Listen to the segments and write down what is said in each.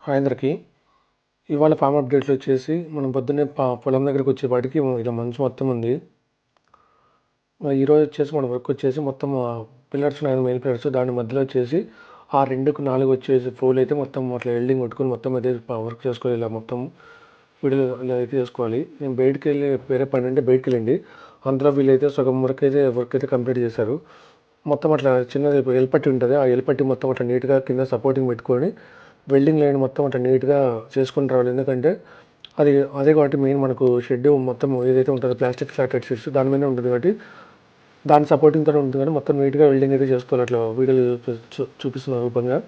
Hi అందరికీ. ఇవాళ form updates వచ్చేసి మనం పొద్దున్నే పొలం దగ్గరికి వచ్చేపాటికి ఇలా మంచు మొత్తం ఉంది. ఈరోజు వచ్చేసి మన వర్క్ వచ్చేసి మొత్తం పిల్లర్స్ ఉన్నాయి, మెయిన్ పిల్లర్స్. దాని మధ్యలో వచ్చేసి ఆ 2కు 4 వచ్చేసి పోల్ అయితే మొత్తం అట్లా వెల్డింగ్ కొట్టుకొని మొత్తం అయితే వర్క్ చేసుకోవాలి. ఇలా మొత్తం వీడియో ఇలా అయితే చేసుకోవాలి. నేను బయటికి వెళ్ళి వేరే పని అంటే బయటికి వెళ్ళండి. అందులో వీళ్ళైతే సగం వర్క్ అయితే కంప్లీట్ చేశారు. మొత్తం అట్లా చిన్నది ఎల్పట్టి ఉంటుంది. ఆ ఎల్పట్టి మొత్తం అట్లా నీట్గా కింద సపోర్టింగ్ పెట్టుకొని వెల్డింగ్ లైన్ మొత్తం అట్లా నీట్గా చేసుకుని రావాలి. ఎందుకంటే అదే కాబట్టి మెయిన్ మనకు షెడ్ మొత్తం ఏదైతే ఉంటుందో ప్లాస్టిక్ ఫ్లాటెడ్ షెడ్స్ దాని మీదే ఉంటుంది కాబట్టి దాని సపోర్టింగ్తో ఉంటుంది. కానీ మొత్తం నీట్గా వెల్డింగ్ అయితే చేసుకోవాలి. అట్లా వీడియో చూపిస్తున్న రూపంగా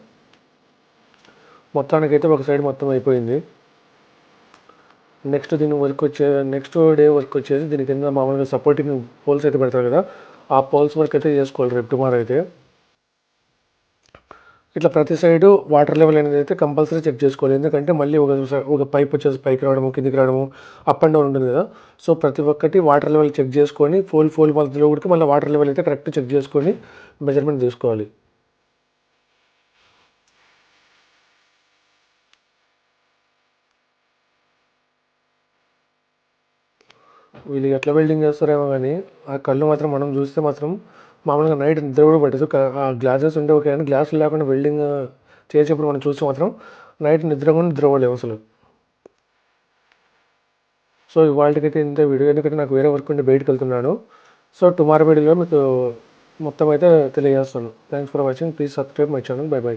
మొత్తానికైతే ఒక సైడ్ మొత్తం అయిపోయింది. నెక్స్ట్ డే వర్క్ వచ్చేసి దీని కింద మామూలుగా సపోర్టింగ్ పోల్స్ అయితే పెడతారు కదా, ఆ పోల్స్ వర్క్ అయితే చేసుకోవాలి రేపు టుమారో అయితే. ఇట్లా ప్రతి సైడు వాటర్ లెవెల్ అనేది అయితే కంపల్సరీ చెక్ చేసుకోవాలి. ఎందుకంటే మళ్ళీ ఒక పైప్ వచ్చేసి పైకి రావడము కిందికి రావడము అప్ అండ్ డౌన్ ఉంటుంది కదా. సో ప్రతి ఒక్కటి వాటర్ లెవెల్ చెక్ చేసుకొని ఫోల్ మధ్యలో కూడా మళ్ళీ వాటర్ లెవెల్ అయితే కరెక్ట్ చెక్ చేసుకొని మెజర్మెంట్ తీసుకోవాలి. వీళ్ళు ఎట్లా వెల్డింగ్ చేస్తారేమో కానీ ఆ కళ్ళు మాత్రం మనం చూస్తే మాత్రం మామూలుగా నైట్ నిద్ర కూడా పట్టదు. ఆ గ్లాసెస్ ఉంటే ఓకే, కానీ గ్లాసులు లేకుండా వెల్డింగ్ చేసేప్పుడు మనం చూస్తే మాత్రం నైట్ నిద్రపోలేము అసలు. సో ఇవాళకైతే ఇంత వీడియో, ఎందుకంటే నాకు వేరే వర్క్ ఉంటే బయటకు వెళ్తున్నాను. సో టుమారో వీడియోలో మీకు మొత్తం అయితే తెలియజేస్తాను. Thanks for watching. Please subscribe my channel. By by.